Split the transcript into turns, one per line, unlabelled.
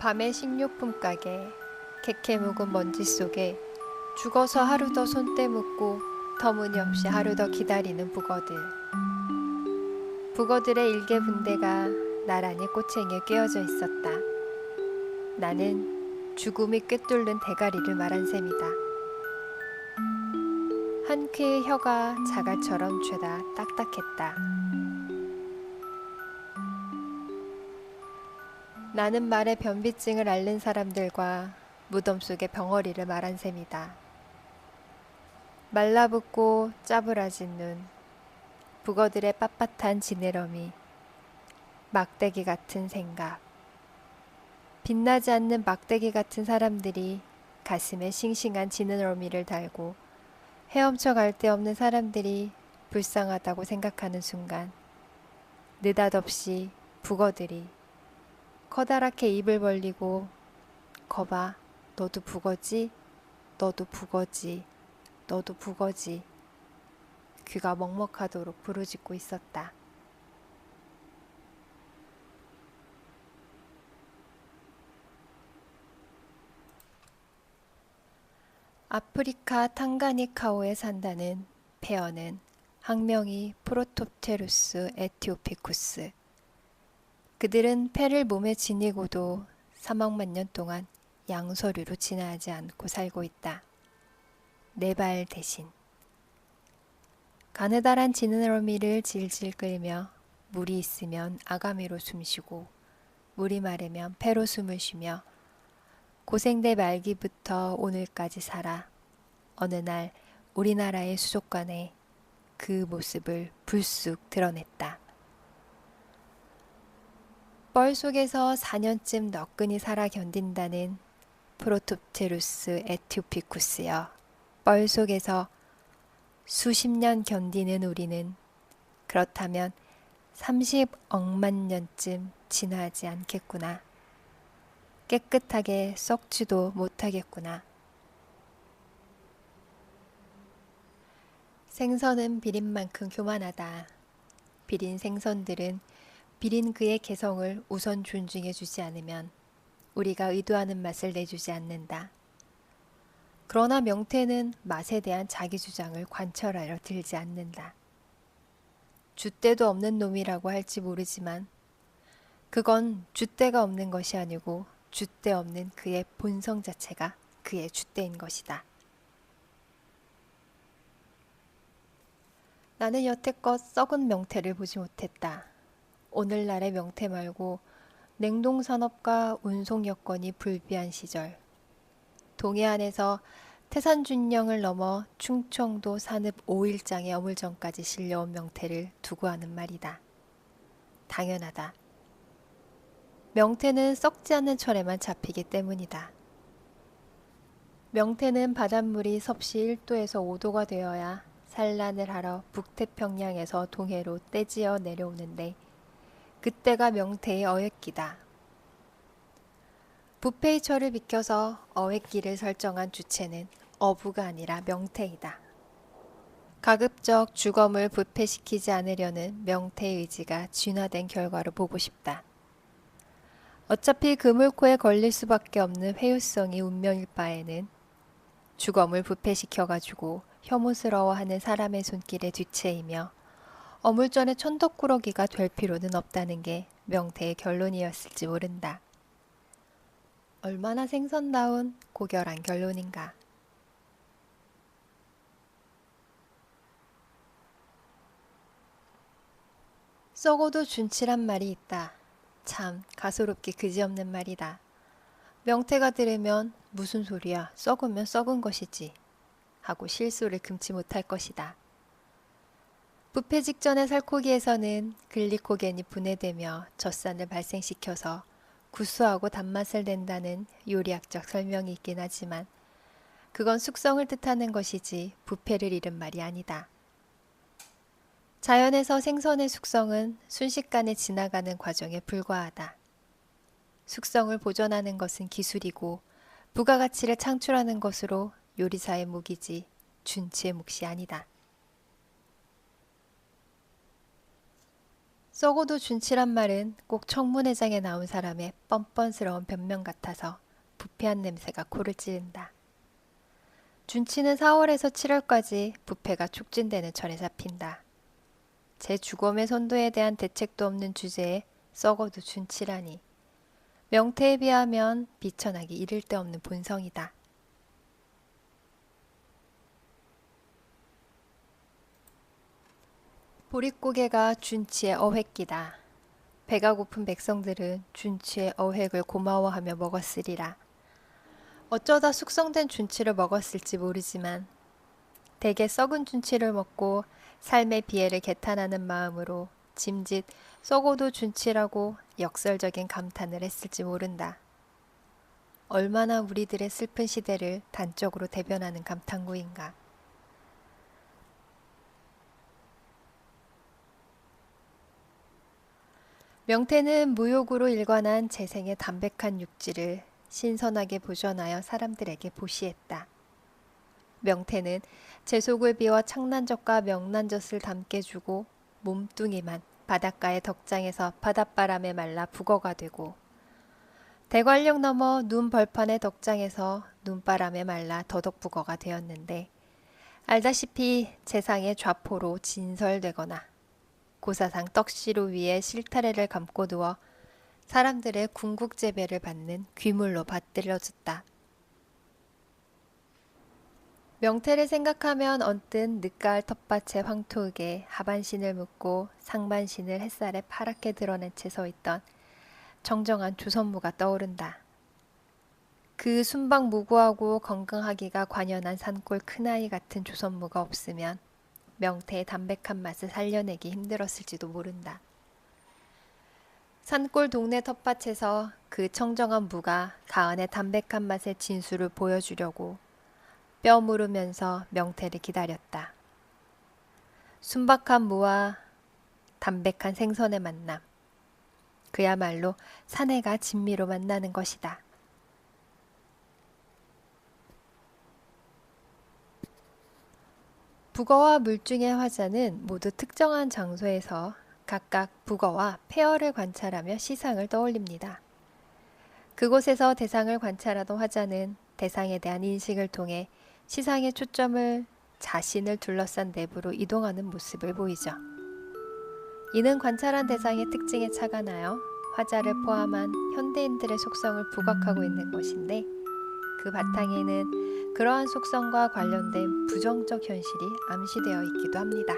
밤의 식료품 가게, 캐캐 묵은 먼지 속에 죽어서 하루 더 손때 묻고 터무니없이 하루 더 기다리는 북어들. 북어들의 일개 분대가 나란히 꼬챙이에 꿰어져 있었다. 나는 죽음이 꿰뚫는 대가리를 말한 셈이다. 한 퀴의 혀가 자갈처럼 죄다 딱딱했다. 나는 말에 변비증을 앓는 사람들과 무덤 속의 병어리를 말한 셈이다. 말라붙고 짜부라진 눈, 북어들의 빳빳한 지느러미, 막대기 같은 생각. 빛나지 않는 막대기 같은 사람들이 가슴에 싱싱한 지느러미를 달고 헤엄쳐 갈 데 없는 사람들이 불쌍하다고 생각하는 순간 느닷없이 북어들이 커다랗게 입을 벌리고 거봐, 너도 북어지? 너도 북어지? 너도 북어지? 귀가 먹먹하도록 부르짖고 있었다. 아프리카 탕가니카오에 산다는 페어는 학명이 프로톱테루스 에티오피쿠스. 그들은 폐를 몸에 지니고도 3억만 년 동안 양서류로 진화하지 않고 살고 있다. 네 발 대신. 가느다란 지느러미를 질질 끌며 물이 있으면 아가미로 숨쉬고 물이 마르면 폐로 숨을 쉬며 고생대 말기부터 오늘까지 살아 어느 날 우리나라의 수족관에 그 모습을 불쑥 드러냈다. 뻘 속에서 4년쯤 너끈히 살아 견딘다는 프로톱테루스 에티오피쿠스여. 뻘 속에서 수십 년 견디는 우리는 그렇다면 30억만 년쯤 진화하지 않겠구나. 깨끗하게 썩지도 못하겠구나. 생선은 비린만큼 교만하다. 비린 생선들은 비린 그의 개성을 우선 존중해주지 않으면 우리가 의도하는 맛을 내주지 않는다. 그러나 명태는 맛에 대한 자기 주장을 관철하려 들지 않는다. 줏대도 없는 놈이라고 할지 모르지만 그건 줏대가 없는 것이 아니고 줏대 없는 그의 본성 자체가 그의 줏대인 것이다. 나는 여태껏 썩은 명태를 보지 못했다. 오늘날의 명태 말고 냉동산업과 운송 여건이 불비한 시절 동해안에서 태산준령을 넘어 충청도 산읍 오일장의 어물전까지 실려온 명태를 두고 하는 말이다. 당연하다. 명태는 썩지 않는 철에만 잡히기 때문이다. 명태는 바닷물이 섭씨 1도에서 5도가 되어야 산란을 하러 북태평양에서 동해로 떼지어 내려오는데 그때가 명태의 어획기다. 부패의 철을 비켜서 어획기를 설정한 주체는 어부가 아니라 명태이다. 가급적 주검을 부패시키지 않으려는 명태의 의지가 진화된 결과로 보고 싶다. 어차피 그물코에 걸릴 수밖에 없는 회유성이 운명일 바에는 주검을 부패시켜가지고 혐오스러워하는 사람의 손길에 뒤채이며 어물전의 천덕꾸러기가 될 필요는 없다는 게 명태의 결론이었을지 모른다. 얼마나 생선다운 고결한 결론인가. 썩어도 준치란 말이 있다. 참 가소롭기 그지없는 말이다. 명태가 들으면 무슨 소리야, 썩으면 썩은 것이지 하고 실소를 금치 못할 것이다. 부패 직전의 살코기에서는 글리코겐이 분해되며 젖산을 발생시켜서 구수하고 단맛을 낸다는 요리학적 설명이 있긴 하지만 그건 숙성을 뜻하는 것이지 부패를 잃은 말이 아니다. 자연에서 생선의 숙성은 순식간에 지나가는 과정에 불과하다. 숙성을 보존하는 것은 기술이고 부가가치를 창출하는 것으로 요리사의 몫이지 준치의 몫이 아니다. 썩어도 준치란 말은 꼭 청문회장에 나온 사람의 뻔뻔스러운 변명 같아서 부패한 냄새가 코를 찌른다. 준치는 4월에서 7월까지 부패가 촉진되는 철에 잡힌다. 제 주검의 선도에 대한 대책도 없는 주제에 썩어도 준치라니. 명태에 비하면 비천하기 이를 데 없는 본성이다. 보릿고개가 준치의 어획기다. 배가 고픈 백성들은 준치의 어획을 고마워하며 먹었으리라. 어쩌다 숙성된 준치를 먹었을지 모르지만 대개 썩은 준치를 먹고 삶의 비애를 개탄하는 마음으로 짐짓 썩어도 준치라고 역설적인 감탄을 했을지 모른다. 얼마나 우리들의 슬픈 시대를 단적으로 대변하는 감탄구인가. 명태는 무욕으로 일관한 재생의 담백한 육질을 신선하게 보존하여 사람들에게 보시했다. 명태는 제속을 비워 창난젓과 명난젓을 담게 주고 몸뚱이만 바닷가의 덕장에서 바닷바람에 말라 북어가 되고 대관령 넘어 눈 벌판의 덕장에서 눈바람에 말라 더덕북어가 되었는데 알다시피 재상의 좌포로 진설되거나 고사상 떡시루 위에 실타래를 감고 누워 사람들의 궁극재배를 받는 귀물로 받들여졌다. 명태를 생각하면 언뜻 늦가을 텃밭의 황토흙에 하반신을 묶고 상반신을 햇살에 파랗게 드러낸 채 서있던 정정한 조선무가 떠오른다. 그 순박무구하고 건강하기가 관연한 산골 큰아이 같은 조선무가 없으면 명태의 담백한 맛을 살려내기 힘들었을지도 모른다. 산골 동네 텃밭에서 그 청정한 무가 가은의 담백한 맛의 진수를 보여주려고 뼈 무르면서 명태를 기다렸다. 순박한 무와 담백한 생선의 만남. 그야말로 사내가 진미로 만나는 것이다. 북어와 물중의 화자는 모두 특정한 장소에서 각각 북어와 폐어를 관찰하며 시상을 떠올립니다. 그곳에서 대상을 관찰하던 화자는 대상에 대한 인식을 통해 시상의 초점을 자신을 둘러싼 내부로 이동하는 모습을 보이죠. 이는 관찰한 대상의 특징에 착안하여 화자를 포함한 현대인들의 속성을 부각하고 있는 것인데 그 바탕에는 그러한 속성과 관련된 부정적 현실이 암시되어 있기도 합니다.